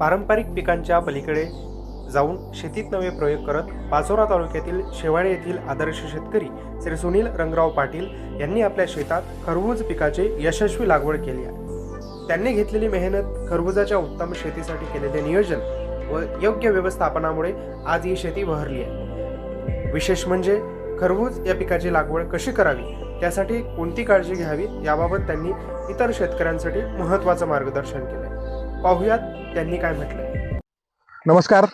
पारंपरिक पिकांच्या पलीकडे जाऊन शेतीत नवे प्रयोग करत पाचोरा तालुक्यातील शेवाळे येथील आदर्श शेतकरी श्री सुनील रंगराव पाटील यांनी आपल्या शेतात खरबूज पिकाची यशस्वी लागवड केली आहे. त्यांनी घेतलेली मेहनत, खरबुजाच्या उत्तम शेतीसाठी केलेले नियोजन व योग्य व्यवस्थापनामुळे आज ही शेती बहरली आहे. विशेष म्हणजे खरबूज या पिकाची लागवड कशी करावी, त्यासाठी कोणती काळजी घ्यावी याबाबत त्यांनी इतर शेतकऱ्यांसाठी महत्त्वाचं मार्गदर्शन केलंय. पाहुयात त्यांनी काय म्हटलंय. नमस्कार,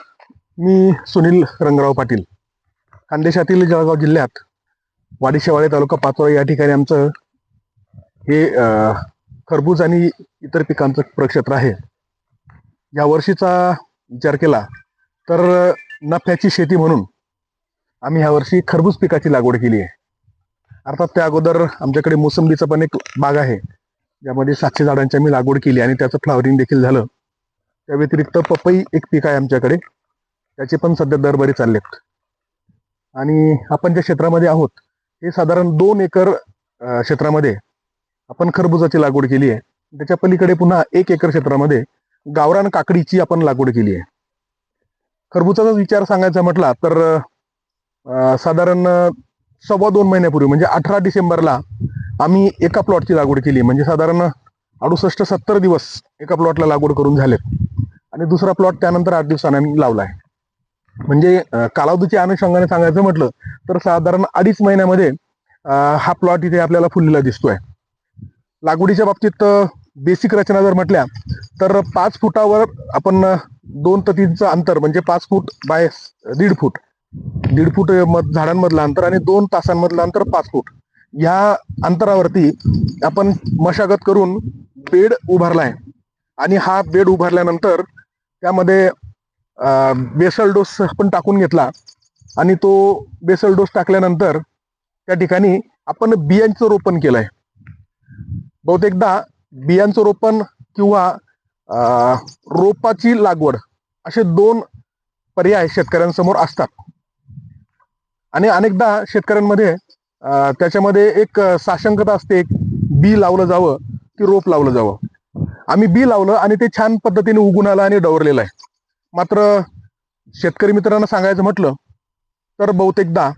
मी सुनील रंगराव पाटील. खानदेशातील जळगाव जिल्ह्यात वाडी शेवाळे तालुका पाचोरा या ठिकाणी आमचं हे खरबूज आणि इतर पिकांचं प्रक्षेत्र आहे. या वर्षीचा विचार केला तर नफ्याची शेती म्हणून आम्ही ह्या वर्षी खरबूज पिकाची लागवड केली आहे. अर्थात त्या अगोदर आमच्याकडे मोसंबीचा पण एक बाग आहे, ज्यामध्ये 700 झाडांची आम्ही लागवड केली आणि त्याचं फ्लावरिंग देखील झालं. त्या व्यतिरिक्त पपई एक पीक आहे आमच्याकडे, त्याचे पण सध्या दर बरे चाललेत. आणि आपण ज्या क्षेत्रामध्ये आहोत हे साधारण 2 एकर क्षेत्रामध्ये आपण खरबुजाची लागवड केली आहे. त्याच्या पलीकडे पुन्हा 1 एकर क्षेत्रामध्ये गावरान काकडीची आपण लागवड केली आहे. खरबुजाचा विचार सांगायचा म्हटला तर साधारण 2.25 महिन्यापूर्वी म्हणजे 18 डिसेंबरला आम्ही एका प्लॉटची लागवड केली. म्हणजे साधारण 68-70 दिवस एका प्लॉटला लागवड करून झालेत आणि दुसरा प्लॉट त्यानंतर 8 दिवसांनी आम्ही लावला आहे. म्हणजे कालावधीच्या अनुषंगाने सांगायचं म्हटलं तर साधारण 2.5 महिन्यामध्ये हा प्लॉट इथे आपल्याला फुललेला दिसतोय. लागवडीच्या बाबतीत बेसिक रचना जर म्हटल्या तर 5 फुटावर आपण 2 ततींचं अंतर म्हणजे 5 फूट बाय 1.5 फूट, 1.5 फूट झाडांमधलं अंतर आणि 2 तासांमधलं अंतर 5 फूट, या अंतरावरती आपण मशागत करून बेड उभारलाय. आणि हा बेड उभारल्यानंतर त्यामध्ये बेसल डोस आपण टाकून घेतला आणि तो बेसल डोस टाकल्यानंतर त्या ठिकाणी आपण बियांचं रोपण केलंय. बहुतेकदा बियांचं रोपण किंवा रोपाची लागवड असे 2 पर्याय शेतकऱ्यांसमोर असतात. आणि अनेकदा शेतकऱ्यांमध्ये त्याच्यामध्ये एक साशंकता असते, बी लावलं जावं की रोप लावलं जावं. आम्ही बी लावलं आणि ते छान पद्धतीने उगून आलं आणि डवरलेलं आहे. मात्र शेतकरी मित्रांना सांगायचं म्हटलं तर बहुतेकदा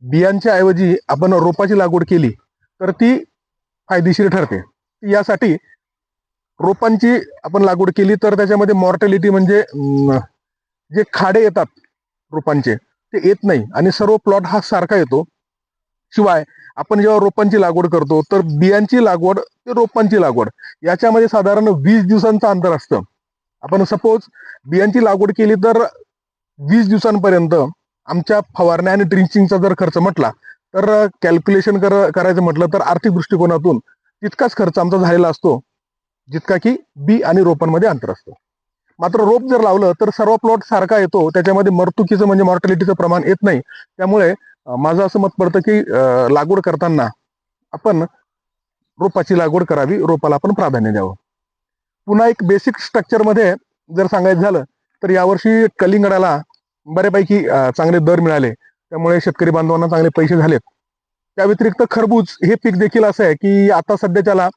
बियांच्या ऐवजी आपण रोपाची लागवड केली तर ती फायदेशीर ठरते. यासाठी रोपांची आपण लागवड केली तर त्याच्यामध्ये मॉर्टॅलिटी म्हणजे जे खाडे येतात रोपांचे ते येत नाही आणि सर्व प्लॉट हा सारखा येतो. शिवाय आपण जेव्हा रोपांची लागवड करतो तर बियांची लागवड ते रोपांची लागवड याच्यामध्ये साधारण 20 दिवसांचं अंतर असतं. आपण सपोज बियांची लागवड केली तर 20 दिवसांपर्यंत आमच्या फवारण्या आणि ड्रिंचिंगचा जर खर्च म्हटला तर कॅल्क्युलेशन करायचं म्हटलं तर आर्थिक दृष्टिकोनातून तितकाच खर्च आमचा झालेला असतो जितका की बी आणि रोपांमध्ये अंतर असतं. मात्र रोप जर लावलं तर सर्व प्लॉट सारखा येतो, त्याच्यामध्ये मर्तुकीचं म्हणजे मॉर्टॅलिटीचं प्रमाण येत नाही. त्यामुळे माझं असं मत पडतं की लागवड करताना आपण रोपाची लागवड करावी, रोपाला आपण प्राधान्य द्यावं. पुन्हा एक बेसिक स्ट्रक्चरमध्ये जर सांगायचं झालं तर यावर्षी कलिंगडाला बऱ्यापैकी चांगले दर मिळाले, त्यामुळे शेतकरी बांधवांना चांगले पैसे झालेत. त्या व्यतिरिक्त खरबूज हे पीक देखील असं आहे की आता सध्याच्याला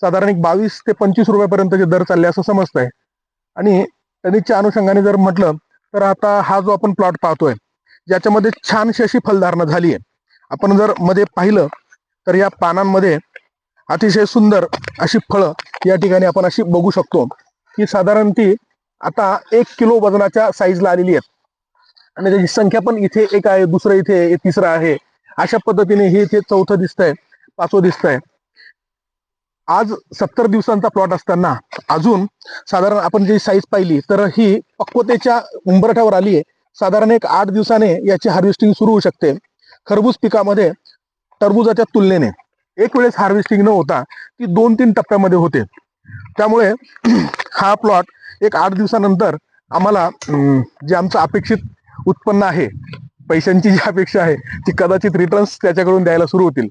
साधारण एक 22 ते 25 रुपयापर्यंतचे दर चालले असं समजत आहे. आणि टनिकच्या अनुषंगाने जर म्हटलं तर आता हा जो आपण प्लॉट पाहतोय ज्याच्यामध्ये छानशी अशी फलधारणा झाली आहे. आपण जर मध्ये पाहिलं तर या पानांमध्ये अतिशय सुंदर अशी फळं या ठिकाणी आपण अशी बघू शकतो की साधारण ती आता 1 किलो वजनाच्या साईजला आलेली आहेत. आणि त्याची संख्या पण इथे एक आहे, दुसरं इथे, तिसरं आहे. अशा पद्धतीने हे इथे 4थं दिसतंय, 5वं दिसतंय. आज 70 दिवसांचा प्लॉट असताना अजून साधारण आपण जी साईज पाहिली तर ही पक्वतेच्या उंबरठ्यावर आली आहे. साधारण एक 8 दिवसाने याची हार्वेस्टिंग सुरू होऊ शकते. खरबूज पिकामध्ये टरबुजाच्या तुलनेने एक वेळेस हार्वेस्टिंग न होता ती 2-3 टप्प्यामध्ये होते. त्यामुळे हा प्लॉट एक 8 दिवसानंतर आम्हाला जे आमचं अपेक्षित उत्पन्न आहे, पैशांची जी अपेक्षा आहे ती कदाचित रिटर्न्स त्याच्याकडून द्यायला सुरू होतील.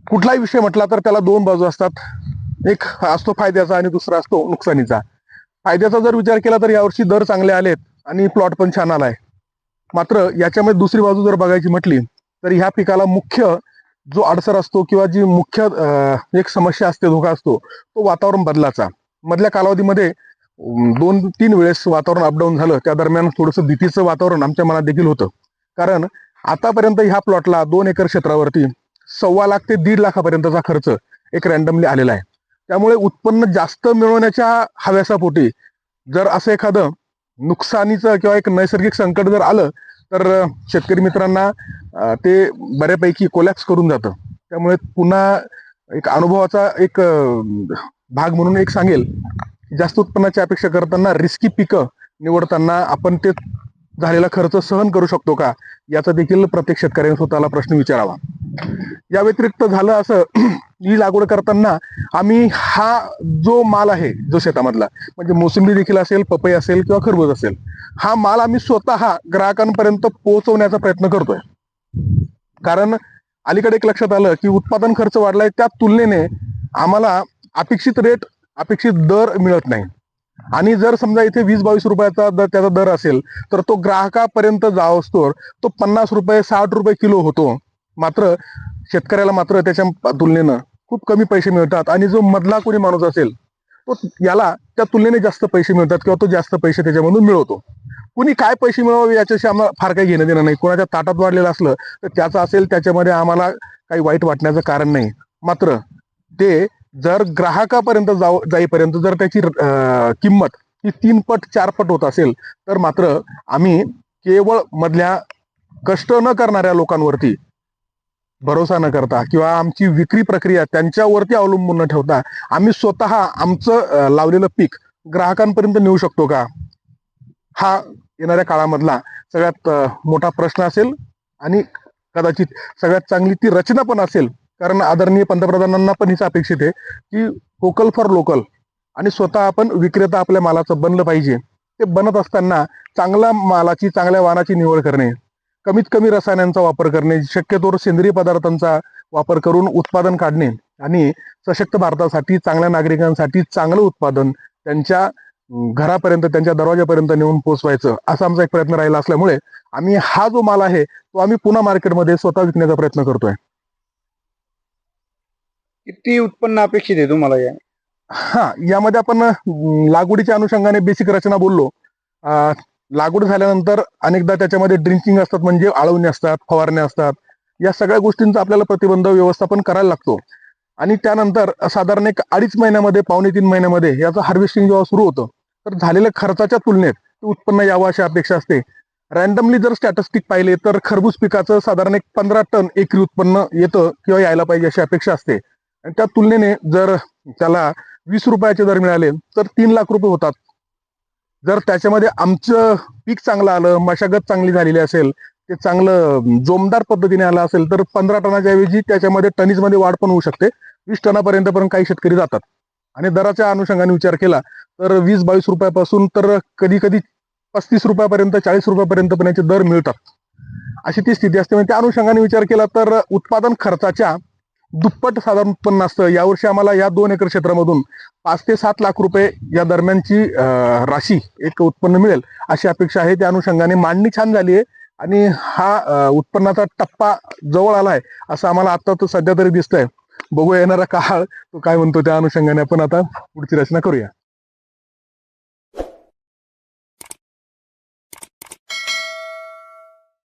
कुठलाही विषय म्हटला तर त्याला 2 बाजू असतात, एक असतो फायद्याचा आणि दुसरा असतो नुकसानीचा. फायद्याचा जर विचार केला तर यावर्षी दर चांगले आलेत आणि प्लॉट पण छान आलाय. मात्र याच्यामध्ये दुसरी बाजू जर बघायची म्हटली तर ह्या पिकाला मुख्य जो अडसर असतो किंवा जी मुख्य एक समस्या असते, धोका असतो तो वातावरण बदलाचा. मधल्या कालावधीमध्ये 2-3 वेळेस वातावरण अपडाऊन झालं, त्या दरम्यान थोडंसं भीतीचं वातावरण आमच्या मनात देखील होतं. कारण आतापर्यंत ह्या प्लॉटला 2 एकर क्षेत्रावरती 1.25 लाख ते 1.5 लाखापर्यंतचा खर्च एक रँडमली आलेला आहे. त्यामुळे उत्पन्न जास्त मिळवण्याच्या हव्यासापोटी जर असं एखादं नुकसानीचं किंवा एक नैसर्गिक संकट जर आलं तर शेतकरी मित्रांना ते बऱ्यापैकी कोलॅप्स करून जातं. त्यामुळे पुन्हा एक अनुभवाचा एक भाग म्हणून एक सांगेल, जास्त उत्पन्नाची अपेक्षा करताना रिस्की पिकं निवडताना आपण ते झालेला खर्च सहन करू शकतो का, याचा देखील प्रत्येक शेतकऱ्याने स्वतःला प्रश्न विचारावा. या व्यतिरिक्त झालं असं, ही लागवड करताना आम्ही हा जो माल आहे जो शेतामधला, म्हणजे मोसंबी देखील असेल, पपई असेल किंवा खरबूज असेल, हा माल आम्ही स्वतः ग्राहकांपर्यंत पोहोचवण्याचा प्रयत्न करतोय. कारण अलीकडे एक लक्षात आलं की उत्पादन खर्च वाढलाय, त्या तुलनेने आम्हाला अपेक्षित रेट, अपेक्षित दर मिळत नाही. आणि जर समजा इथे 20-22 रुपयाचा त्याचा दर असेल तर तो ग्राहकापर्यंत जावस्तोवर तो 50 रुपये 60 रुपये किलो होतो. मात्र शेतकऱ्याला मात्र त्याच्या तुलनेनं खूप कमी पैसे मिळतात. आणि जो मधला कोणी माणूस असेल तो याला त्या तुलनेने जास्त पैसे मिळतात किंवा तो जास्त पैसे त्याच्यामधून मिळवतो. कुणी काय पैसे मिळवावे याच्याशी आम्हाला फार काही घेणं देणं नाही. कोणाच्या ताटात वाढलेलं असलं तर त्याचं असेल, त्याच्यामध्ये आम्हाला काही वाईट वाटण्याचं कारण नाही. मात्र ते जर ग्राहकापर्यंत जाईपर्यंत जर त्याची किंमत ही 3 पट 4 पट होत असेल तर मात्र आम्ही केवळ मधल्या कष्ट न करणाऱ्या लोकांवरती भरोसा न करता किंवा आमची विक्री प्रक्रिया त्यांच्यावरती अवलंबून न ठेवता आम्ही स्वतः आमचं लावलेलं पीक ग्राहकांपर्यंत नेऊ शकतो का, हा येणाऱ्या काळामधला सगळ्यात मोठा प्रश्न असेल. आणि कदाचित सगळ्यात चांगली ती रचना पण असेल. कारण आदरणीय पंतप्रधानांना पण हीच अपेक्षित आहे की व्होकल फॉर लोकल, आणि स्वतः आपण विक्रेता आपल्या मालाचं बनलं पाहिजे. ते बनत असताना चांगल्या मालाची, चांगल्या वाहनाची निवड करणे, कमीत कमी रसायनांचा वापर करणे, शक्यतोवर सेंद्रिय पदार्थांचा वापर करून उत्पादन काढणे आणि सशक्त भारतासाठी, चांगल्या नागरिकांसाठी चांगलं उत्पादन त्यांच्या घरापर्यंत, त्यांच्या दरवाजापर्यंत नेऊन पोहोचवायचं, असा आमचा एक प्रयत्न राहिला असल्यामुळे आम्ही हा जो माल आहे तो आम्ही पुन्हा मार्केटमध्ये स्वतः विकण्याचा प्रयत्न करतोय. किती उत्पन्न अपेक्षित आहे तुम्हाला या? यामध्ये आपण लागवडीच्या अनुषंगाने बेसिक रचना बोललो. लागवड झाल्यानंतर अनेकदा त्याच्यामध्ये ड्रिंकिंग असतात, म्हणजे आळवणे असतात, फवारणे असतात. या सगळ्या गोष्टींचा आपल्याला प्रतिबंध व्यवस्थापन करायला लागतो. आणि त्यानंतर साधारण 2.5 महिन्यामध्ये, 2.25-3 महिन्यामध्ये याचं हार्वेस्टिंग जेव्हा सुरू होतं तर झालेल्या खर्चाच्या तुलनेत उत्पन्न यावं अशी अपेक्षा असते. रँडमली जर स्टॅटिस्टिक पाहिले तर खरबूज पिकाचं साधारण 15 टन एकरी उत्पन्न येतं किंवा यायला पाहिजे अशी अपेक्षा असते. आणि त्या तुलनेने जर त्याला 20 रुपयाचे दर मिळाले तर 3 लाख रुपये होतात. जर त्याच्यामध्ये आमचं पीक चांगलं आलं, मशागत चांगली झालेली असेल, ते चांगलं जोमदार पद्धतीने आलं असेल तर 15 टनाच्या ऐवजी त्याच्यामध्ये टनीजमध्ये वाढ पण होऊ शकते. 20 टनापर्यंत पण काही शेतकरी जातात. आणि दराच्या अनुषंगाने विचार केला तर 20-22 रुपयापासून तर कधी कधी 35 रुपयापर्यंत, 40 रुपयापर्यंत पण याचे दर मिळतात. अशी ती स्थिती असते. त्या अनुषंगाने विचार केला तर उत्पादन खर्चाच्या दुप्पट साधारण उत्पन्न असतं. यावर्षी आम्हाला या 2 एकर क्षेत्रामधून 5 ते 7 लाख रुपये या दरम्यानची राशी एक उत्पन्न मिळेल अशी अपेक्षा आहे. त्या अनुषंगाने मांडणी छान झाली आहे आणि हा उत्पन्नाचा टप्पा जवळ आलाय असं आम्हाला आता तर सध्या तरी दिसतंय. बघूया येणारा काळ तो काय म्हणतो, त्या अनुषंगाने आपण आता पुढची रचना करूया.